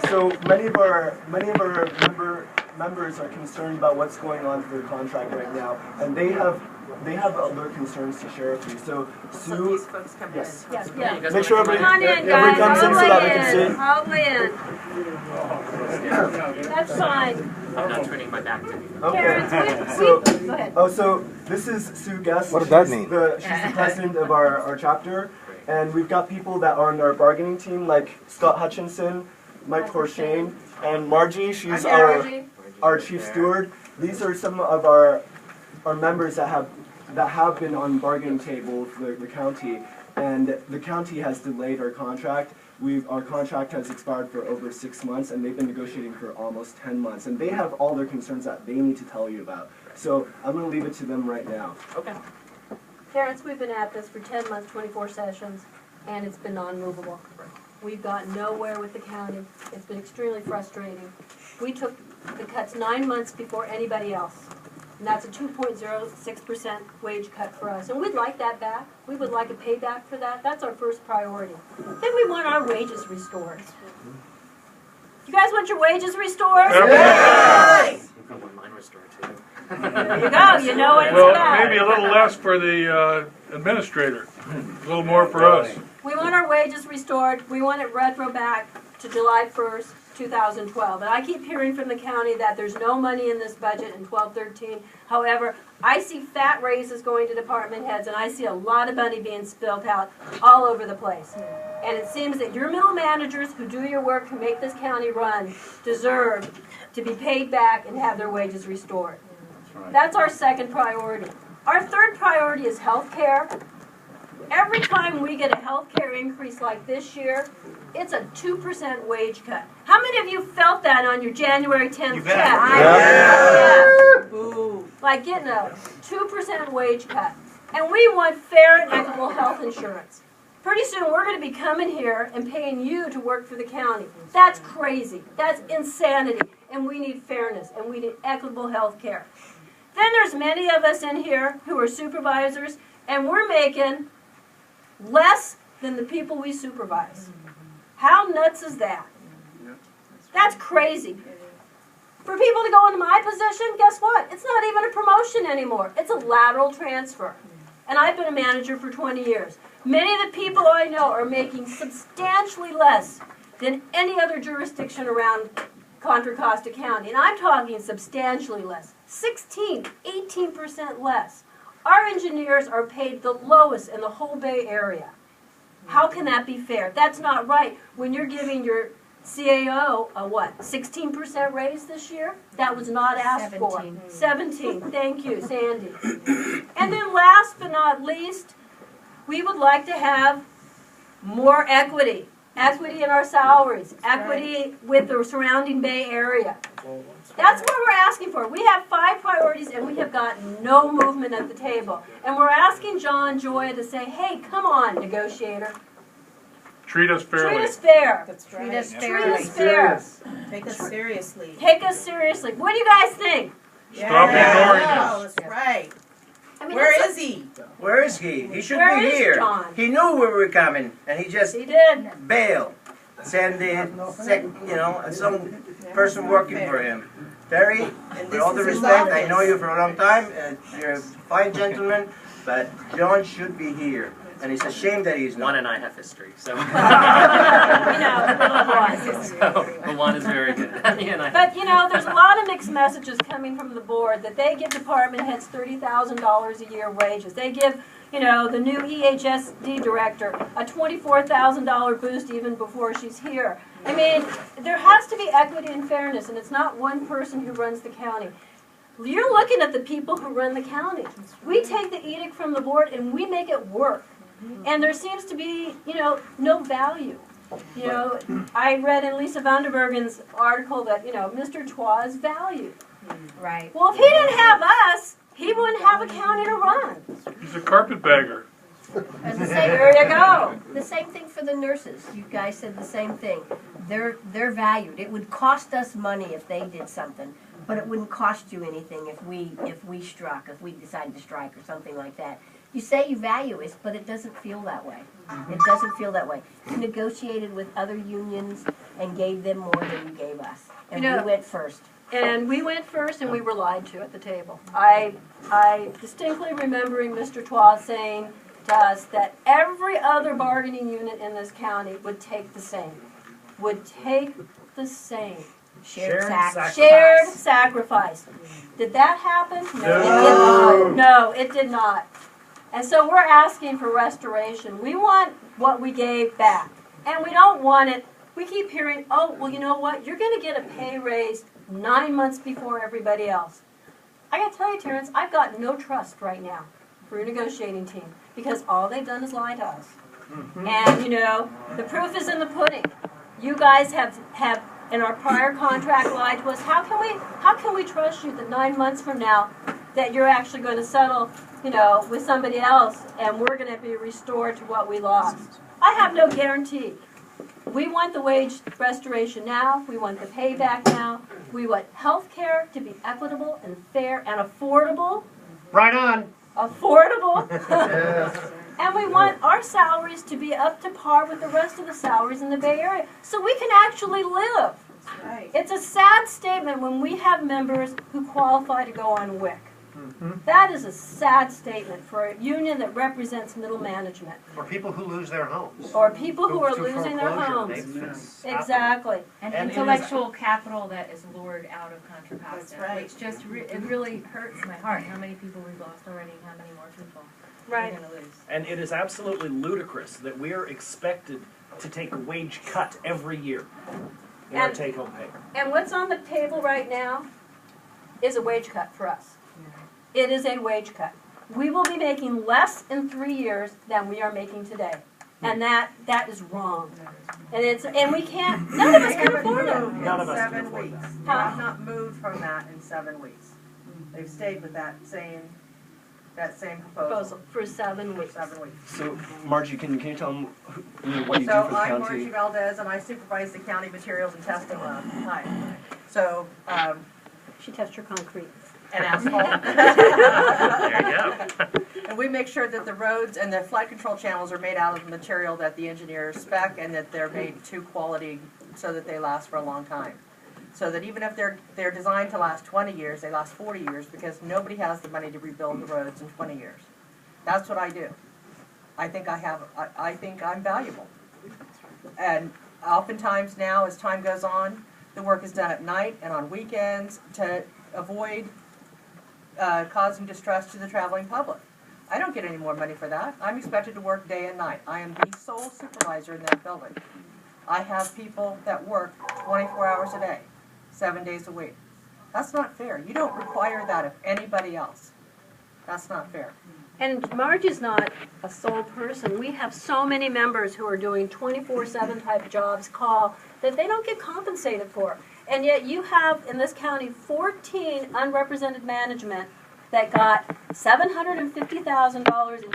So many of our members are concerned about what's going on for the contract right now, and they have other concerns to share with you. So Sue, yes, make sure everybody comes in so that we can see. I'll win. That's fine. I'm not turning my back to you. Okay. Go ahead. Oh, so this is Sue Guest. What does that mean? She's the president of our chapter, and we've got people that are on our bargaining team, like Scott Hutchinson, Mike Porshane, and Margie. She's our chief steward. These are some of our members that have been on bargaining table for the county, and the county has delayed our contract. Our contract has expired for over 6 months, and they've been negotiating for almost 10 months, and they have all their concerns that they need to tell you about. So I'm going to leave it to them right now. Okay. Parents, we've been at this for 10 months, 24 sessions, and it's been non-movable. We've gotten nowhere with the county. It's been extremely frustrating. We took the cuts 9 months before anybody else. And that's a 2.06% wage cut for us. And we'd like that back. We would like a payback for that. That's our first priority. Then we want our wages restored. You guys want your wages restored? Yes! I want mine restored too. There you go. You know what it's well, about. maybe a little less for the administrator. A little more for us. We want our wages restored. We want it retro back to July 1st, 2012. And I keep hearing from the county that there's no money in this budget in 12-13. However, I see fat raises going to department heads, and I see a lot of money being spilled out all over the place. And it seems that your middle managers who do your work to make this county run deserve to be paid back and have their wages restored. That's our second priority. Our third priority is health care. Every time we get a health care increase like this year, it's a 2% wage cut. How many of you felt that on your January 10th check? Yeah. Ooh. Like getting a 2% wage cut. And we want fair and equitable health insurance. Pretty soon we're going to be coming here and paying you to work for the county. That's crazy. That's insanity. And we need fairness, and we need equitable health care. Then there's many of us in here who are supervisors, and we're making less than the people we supervise. How nuts is that? That's crazy. For people to go into my position, guess what? It's not even a promotion anymore. It's a lateral transfer. And I've been a manager for 20 years. Many of the people I know are making substantially less than any other jurisdiction around Contra Costa County. And I'm talking substantially less. 16, 18% less. Our engineers are paid the lowest in the whole Bay Area. How can that be fair? That's not right. When you're giving your CAO a what, 16% raise this year? That was not asked 17. for. 17. Thank you, Sandy. And then last but not least, we would like to have more equity. Equity in our salaries. Equity with the surrounding Bay Area. That's what we're asking for. We have 5 priorities, and we have got no movement at the table. And we're asking John Gioia to say, hey, come on, negotiator. Treat us fairly. Treat us fair. That's Treat right. us fair. Take us seriously. Take us seriously. What do you guys think? Stop ignoring us. That's right. I mean, Where is he? Where is he? He should Where be is here. John? He knew we were coming, and he just He did. bailed. Send some person working for him. Terry, with all the respect, I know you for a long time. You're a fine gentleman, but John should be here. And it's a shame that he's not. Juan and I have history, so. You know, little boys. So, Juan is very good. But, you know, there's a lot of mixed messages coming from the board that they give department heads $30,000 a year wages. They give, you know, the new EHSD director a $24,000 boost even before she's here. I mean, there has to be equity and fairness, and it's not one person who runs the county. You're looking at the people who run the county. We take the edict from the board and we make it work. And there seems to be, you know, no value. You know, I read in Lisa Vanderbergen's article that, you know, Mr. Twa is valued. Right. Well, if he didn't have us, he wouldn't have a county to run. He's a carpetbagger. There you go. The same thing for the nurses. You guys said the same thing. They're valued. It would cost us money if they did something, but it wouldn't cost you anything if we decided to strike or something like that. You say you value us, but it doesn't feel that way. It doesn't feel that way. You negotiated with other unions and gave them more than you gave us. And You know- we went first. And we went first and we were lied to at the table. I distinctly remembering Mr. Twa saying to us that every other bargaining unit in this county would take the same. Would take the same. Shared sacrifice. Shared sacrifice. Did that happen? No, it did not. No, it did not. And so we're asking for restoration. We want what we gave back. And we don't want it. We keep hearing, oh, well, you know what? You're going to get a pay raise 9 months before everybody else. I got to tell you, Terrence, I've got no trust right now for a negotiating team because all they've done is lie to us. And, you know, the proof is in the pudding. You guys have in our prior contract lied to us. How can we trust you that 9 months from now that you're actually going to settle, you know, with somebody else and we're going to be restored to what we lost? I have no guarantee. We want the wage restoration now. We want the payback now. We want health care to be equitable and fair and affordable. Right on. Affordable. And we want our salaries to be up to par with the rest of the salaries in the Bay Area so we can actually live. Right. It's a sad statement when we have members who qualify to go on WIC. That is a sad statement for a union that represents middle management. Or people who lose their homes. Or people who are To losing their foreclosure. homes. They- Exactly. And And it is- intellectual capital that is lured out of Contra Costa, That's right. which just it really hurts my heart. How many people we've lost already, and how many more people Right. we're going to lose. And it is absolutely ludicrous that we are expected to take a wage cut every year in our And- take-home pay. And what's on the table right now is a wage cut for us. It is a wage cut. We will be making less in 3 years than we are making today. And that is wrong. And we can't, none of us can afford it. None of us can 7 afford weeks. that. They have not moved from that in 7 weeks. They've stayed with that same proposal Proposal for 7 for weeks. 7 weeks. So, Margie, can you tell them what you do So for the I'm county? Margie Valdez, and I supervise the county materials and testing lab. Hi. So, She tests your concrete. and asphalt. There you go. And we make sure that the roads and the flood control channels are made out of the material that the engineers spec, and that they're made to quality so that they last for a long time. So that even if they're designed to last 20 years, they last 40 years because nobody has the money to rebuild the roads in 20 years. That's what I do. I think I'm valuable. And oftentimes now, as time goes on, the work is done at night and on weekends to avoid causing distress to the traveling public. I don't get any more money for that. I'm expected to work day and night. I am the sole supervisor in that building. I have people that work 24 hours a day, 7 days a week. That's not fair. You don't require that of anybody else. That's not fair. And Margie's not a sole person. We have so many members who are doing 24/7 type jobs, that they don't get compensated for. And yet you have, in this county, 14 unrepresented management that got $750,000 in